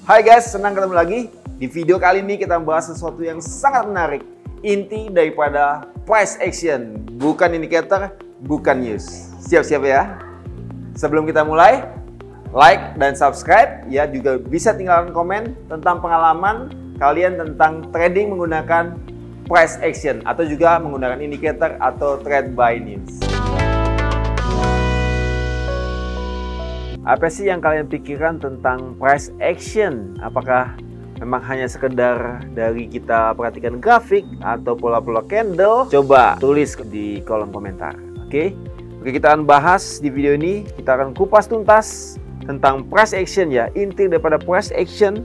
Hai guys, senang ketemu lagi. Di video kali ini kita membahas sesuatu yang sangat menarik. Inti daripada price action, bukan indikator, bukan news. Siap-siap ya. Sebelum kita mulai, like dan subscribe ya, juga bisa tinggalkan komen tentang pengalaman kalian tentang trading menggunakan price action atau juga menggunakan indikator atau trade by news. Apa sih yang kalian pikirkan tentang price action? Apakah memang hanya sekedar dari kita perhatikan grafik atau pola-pola candle? Coba tulis di kolom komentar. Oke, kita akan bahas di video ini. Kita akan kupas tuntas tentang price action ya. Inti daripada price action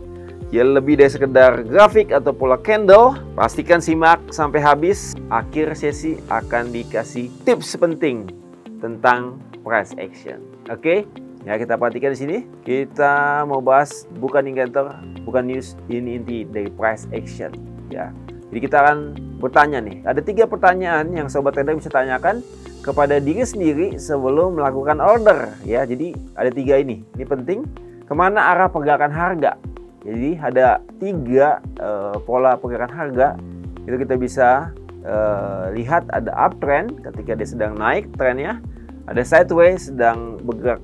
ya, lebih dari sekedar grafik atau pola candle. Pastikan simak sampai habis. Akhir sesi akan dikasih tips penting tentang price action. Oke? Ya, kita perhatikan di sini. Kita mau bahas bukan indikator, bukan news, ini inti dari price action. Ya, jadi kita akan bertanya nih. Ada 3 pertanyaan yang sobat trader bisa tanyakan kepada diri sendiri sebelum melakukan order. Ya, jadi ada 3 ini. Ini penting. Kemana arah pergerakan harga? Jadi ada 3 pola pergerakan harga. Itu kita bisa lihat ada uptrend ketika dia sedang naik trennya. Ada sideways sedang bergerak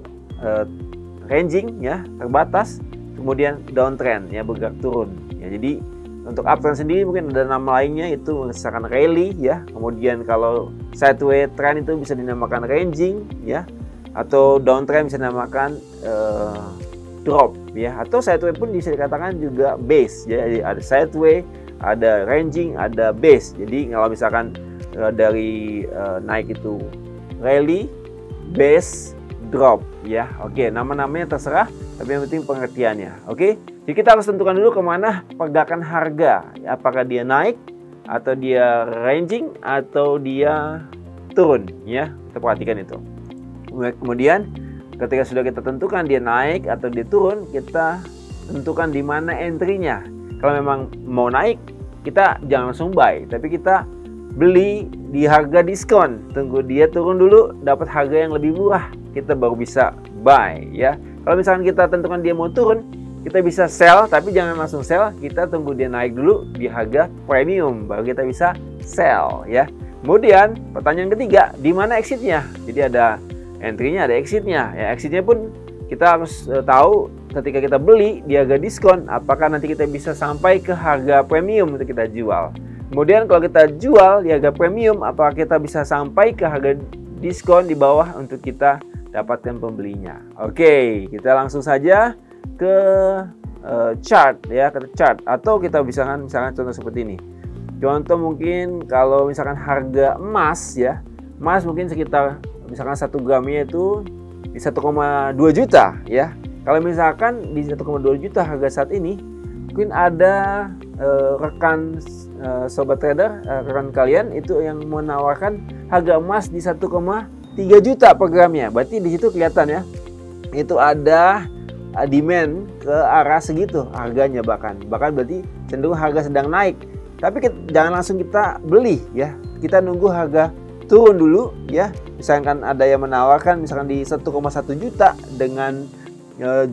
ranging ya, terbatas, kemudian downtrend ya, bergerak turun ya. Jadi untuk uptrend sendiri mungkin ada nama lainnya, itu misalkan rally ya. Kemudian kalau sideways trend itu bisa dinamakan ranging ya, atau downtrend bisa dinamakan drop ya, atau sideways pun bisa dikatakan juga base ya. Jadi ada sideways, ada ranging, ada base. Jadi kalau misalkan dari naik itu rally, base, drop ya. Oke, nama-namanya terserah, tapi yang penting pengertiannya. Oke, jadi kita harus tentukan dulu kemana pergerakan harga ya, apakah dia naik atau dia ranging atau dia turun ya. Kita perhatikan itu. Kemudian ketika sudah kita tentukan dia naik atau dia turun, kita tentukan di mana entry-nya. Kalau memang mau naik, kita jangan langsung buy, tapi kita beli di harga diskon. Tunggu dia turun dulu, dapat harga yang lebih murah, kita baru bisa buy ya. Kalau misalkan kita tentukan dia mau turun, kita bisa sell, tapi jangan langsung sell. Kita tunggu dia naik dulu di harga premium, baru kita bisa sell ya. Kemudian pertanyaan ketiga, di mana exitnya? Jadi ada entry-nya, ada exitnya ya. Exitnya pun kita harus tahu ketika kita beli di harga diskon, apakah nanti kita bisa sampai ke harga premium untuk kita jual. Kemudian kalau kita jual di harga premium, apakah kita bisa sampai ke harga diskon di bawah untuk kita dapatkan pembelinya. Oke, kita langsung saja ke chart ya, ke chart. Atau kita misalkan contoh seperti ini. Contoh mungkin kalau misalkan harga emas ya, emas mungkin sekitar misalkan 1 gramnya itu di 1,2 juta ya. Kalau misalkan di 1,2 juta harga saat ini, mungkin ada rekan sobat trader, rekan kalian itu yang menawarkan harga emas di 1,3 juta per gramnya. Berarti di situ kelihatan ya, itu ada demand ke arah segitu harganya, bahkan berarti cenderung harga sedang naik. Tapi jangan langsung kita beli ya, kita nunggu harga turun dulu ya. Misalkan ada yang menawarkan misalkan di 1,1 juta dengan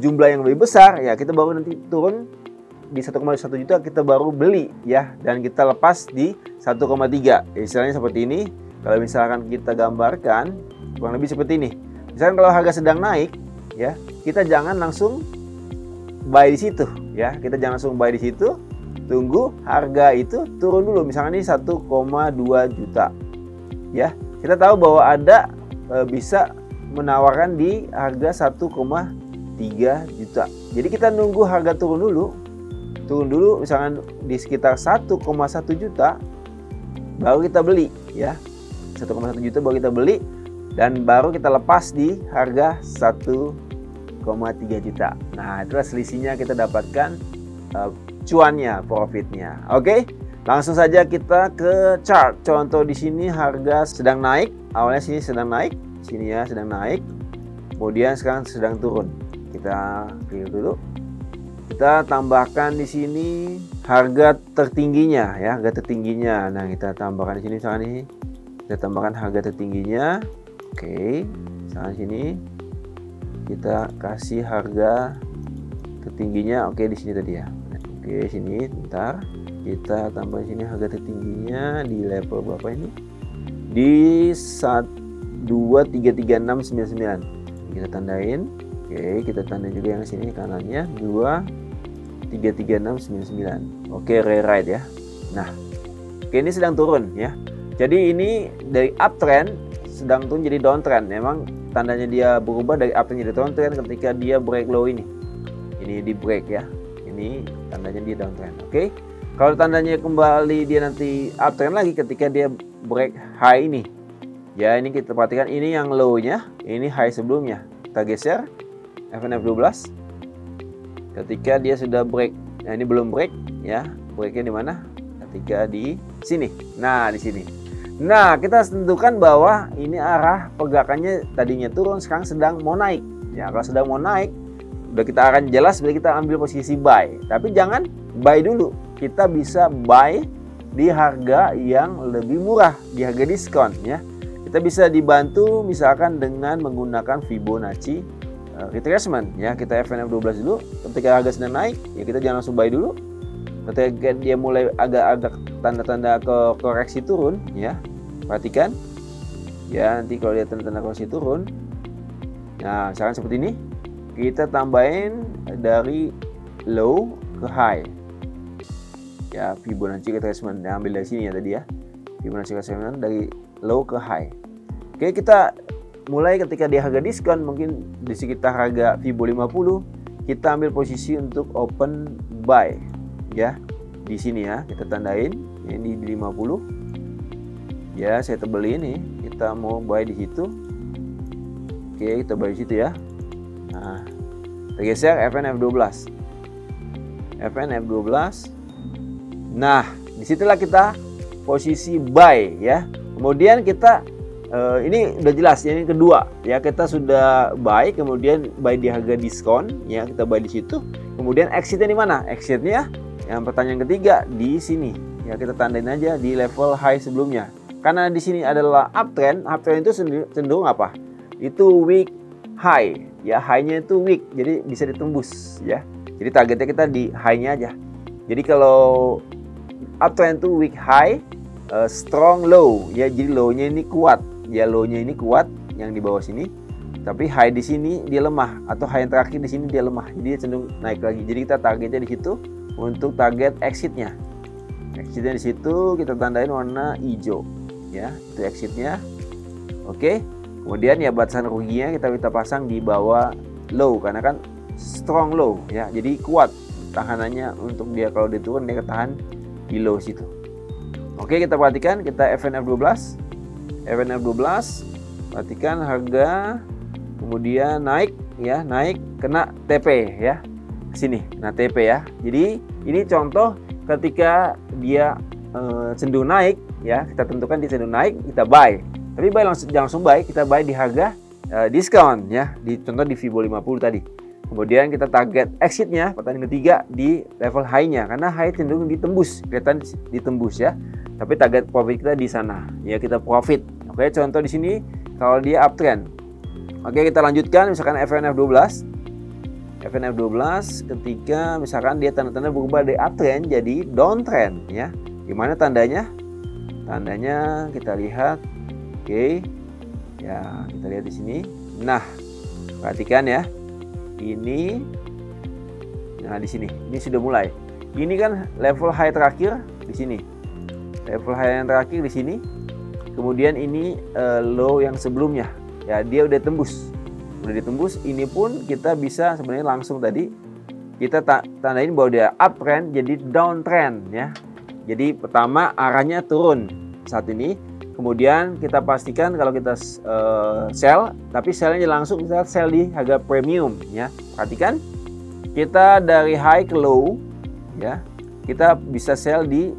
jumlah yang lebih besar ya, kita baru nanti turun di 1,1 juta kita baru beli ya, dan kita lepas di 1,3. Istilahnya seperti ini. Kalau misalkan kita gambarkan kurang lebih seperti ini. Misalkan kalau harga sedang naik ya, kita jangan langsung buy di situ ya. Kita jangan langsung buy di situ. Tunggu harga itu turun dulu. Misalkan ini 1,2 juta. Ya, kita tahu bahwa ada bisa menawarkan di harga 1,3 juta. Jadi kita nunggu harga turun dulu misalkan di sekitar 1,1 juta baru kita beli ya. 1,1 juta baru kita beli, dan baru kita lepas di harga 1,3 juta. Nah, itulah selisihnya kita dapatkan cuannya, profitnya. Oke, langsung saja kita ke chart. Contoh di sini harga sedang naik, awalnya sini sedang naik, sini ya sedang naik, kemudian sekarang sedang turun. Kita pilih dulu. Kita tambahkan di sini harga tertingginya ya, harga tertingginya. Nah, kita tambahkan di sini misalkan ini. Kita tambahkan harga tertingginya. Oke, misalkan sini kita kasih harga tertingginya oke di sini tadi ya. Oke, sini bentar. Kita tambah sini harga tertingginya di level berapa ini? Di 1233699. Kita tandain. Oke, kita tandain juga yang sini kanannya 2333699. Oke, rewrite ya. Nah, oke, ini sedang turun ya. Jadi ini dari uptrend sedang turun jadi downtrend. Memang tandanya dia berubah dari uptrend jadi downtrend ketika dia break low ini. Ini di break ya. Ini tandanya dia downtrend. Oke. Kalau tandanya kembali dia nanti uptrend lagi ketika dia break high ini. Ya, ini kita perhatikan ini yang low-nya, ini high sebelumnya. Kita geser FNF 12. Ketika dia sudah break. Nah, ini belum break ya. Breaknya di mana? Ketika di sini. Nah, di sini. Nah, kita tentukan bahwa ini arah pergerakannya tadinya turun, sekarang sedang mau naik. Ya, kalau sedang mau naik, udah kita akan jelas bila kita ambil posisi buy. Tapi jangan buy dulu. Kita bisa buy di harga yang lebih murah, di harga diskon ya. Kita bisa dibantu misalkan dengan menggunakan Fibonacci retracement ya. Kita FNF 12 dulu. Ketika harga sedang naik, ya kita jangan langsung buy dulu. Ketika dia mulai agak-agak tanda-tanda ke koreksi turun ya, perhatikan ya, nanti kalau dia tanda-tanda koreksi turun, nah misalkan seperti ini, kita tambahin dari low ke high ya, Fibonacci retracement yang ambil dari sini ya tadi ya, Fibonacci retracement dari low ke high. Oke, kita mulai ketika di harga diskon mungkin di sekitar harga Fibo 50, kita ambil posisi untuk open buy ya. Di sini ya, kita tandain ini di 50. Ya, saya tebelin nih, kita mau buy di situ. Oke, kita buy di situ ya. Nah, tergeser FNF 12. FNF 12. Nah, disitulah kita posisi buy ya. Kemudian kita ini udah jelas ya, ini kedua ya, kita sudah buy, kemudian buy di harga diskon ya, kita buy di situ. Kemudian exitnya di mana? Exitnya yang pertanyaan ketiga di sini ya, kita tandain aja di level high sebelumnya. Karena di sini adalah uptrend, uptrend itu cenderung apa? Itu weak high ya, high-nya itu weak, jadi bisa ditembus ya. Jadi targetnya kita di high-nya aja. Jadi kalau uptrend itu weak high, strong low ya, jadi low-nya ini kuat ya, low-nya ini kuat yang di bawah sini, tapi high di sini dia lemah, atau high yang terakhir di sini dia lemah, jadi dia cenderung naik lagi. Jadi kita targetnya di situ untuk target exitnya. Exitnya di situ kita tandain warna hijau ya, itu exitnya. Oke, kemudian ya batasan ruginya kita pasang di bawah low, karena kan strong low ya, jadi kuat tahanannya untuk dia kalau dia turun dia ketahan di low situ. Oke, kita perhatikan, kita FNF 12. FNF 12, perhatikan harga kemudian naik ya, naik kena TP ya, sini nah TP ya. Jadi ini contoh ketika dia cenderung naik ya, kita tentukan dia cenderung naik, kita buy. Tapi buy jangan langsung buy, kita buy di harga diskon ya, di contoh di Fibo 50 tadi. Kemudian kita target exitnya pertanyaan ketiga di level high-nya, karena high cenderung ditembus, kelihatan ditembus ya. Tapi target profit kita di sana ya, kita profit. Oke, contoh di sini kalau dia uptrend. Oke, kita lanjutkan misalkan FNF 12. FNF 12 ketika misalkan dia tanda-tanda berubah dari uptrend jadi downtrend ya. Gimana tandanya? Tandanya kita lihat. Oke. Ya, kita lihat di sini. Nah, perhatikan ya. Ini nah di sini. Ini sudah mulai. Ini kan level high terakhir di sini. Level high yang terakhir di sini. Kemudian ini low yang sebelumnya. Ya, dia udah tembus. Udah ditembus, ini pun kita bisa sebenarnya langsung tadi kita tandain bahwa dia uptrend jadi downtrend ya. Jadi pertama arahnya turun saat ini, kemudian kita pastikan kalau kita sell, tapi sellnya langsung kita sell di harga premium ya. Perhatikan, kita dari high ke low ya, kita bisa sell di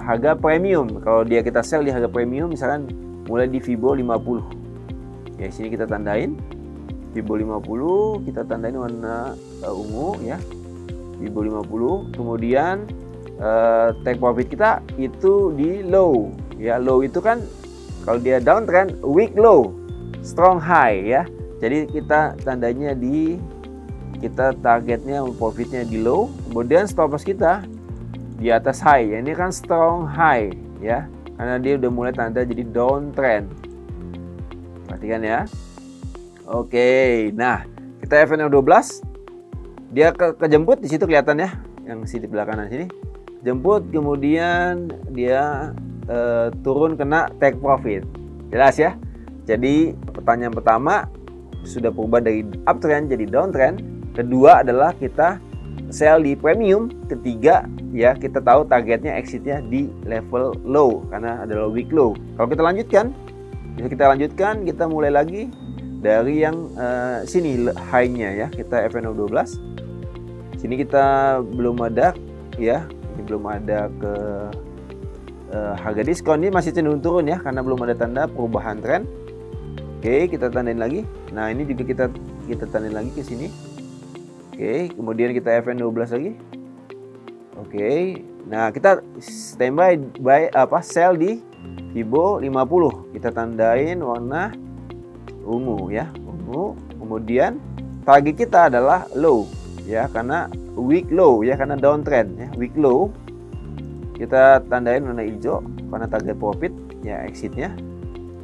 harga premium. Kalau dia kita sell di harga premium misalkan mulai di Fibo 50 ya, sini kita tandain Fibo 50, kita tandain warna ungu ya, Fibo 50. Kemudian take profit kita itu di low ya. Low itu kan kalau dia downtrend weak low, strong high ya. Jadi kita tandanya di kita targetnya profitnya di low, kemudian stop loss kita di atas high. Ini kan strong high ya, karena dia udah mulai tanda jadi downtrend. Perhatikan ya. Oke, nah kita FNO 12, dia kejemput di situ kelihatan ya, yang di belakang kanan sini jemput, kemudian dia turun kena take profit. Jelas ya. Jadi pertanyaan pertama sudah berubah dari uptrend jadi downtrend. Kedua adalah kita sell di premium. Ketiga ya, kita tahu targetnya exitnya di level low karena adalah week low. Kalau kita lanjutkan, kita mulai lagi dari yang sini high-nya ya. Kita FNO 12. Sini kita belum ada ya. Ini belum ada ke harga diskon, ini masih cenderung turun ya karena belum ada tanda perubahan tren. Oke, kita tandain lagi. Nah, ini juga kita tandain lagi ke sini. Oke, kemudian kita FN 12 lagi. Oke. Nah, kita standby sell di Fibo 50. Kita tandain warna ungu ya, ungu. Kemudian target kita adalah low ya, karena week low ya, karena downtrend ya, week low. Kita tandain warna hijau karena target profit ya, exitnya.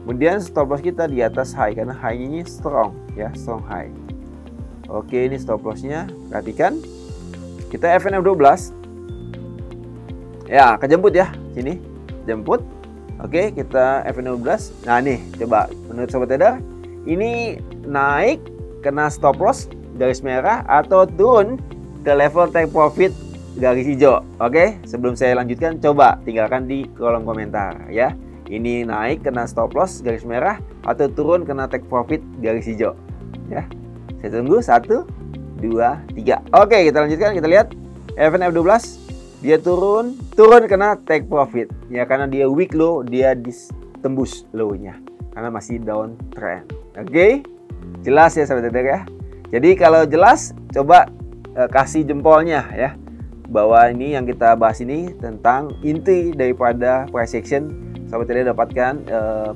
Kemudian stop loss kita di atas high karena high ini strong ya, strong high. Oke, ini stop lossnya, perhatikan. Kita FNO 12 ya, kejemput ya, sini jemput. Oke, kita FNO 12. Nah nih, coba menurut sobat trader, ini naik kena stop loss garis merah atau turun ke level take profit garis hijau. Oke, sebelum saya lanjutkan, coba tinggalkan di kolom komentar ya. Ini naik kena stop loss garis merah atau turun kena take profit garis hijau ya. Saya tunggu 1, 2, 3. Oke, kita lanjutkan, kita lihat FNF 12 dia turun kena take profit ya, karena dia weak low, dia tembus low-nya karena masih downtrend. Oke, jelas ya sahabat trader ya. Jadi kalau jelas, coba kasih jempolnya ya, bahwa ini yang kita bahas ini tentang inti daripada price action. Sahabat trader dapatkan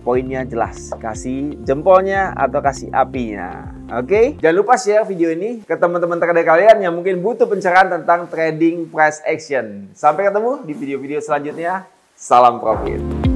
poinnya jelas, kasih jempolnya atau kasih apinya. Oke, jangan lupa share video ini ke teman-teman trader kalian yang mungkin butuh pencerahan tentang trading price action. Sampai ketemu di video-video selanjutnya. Salam profit.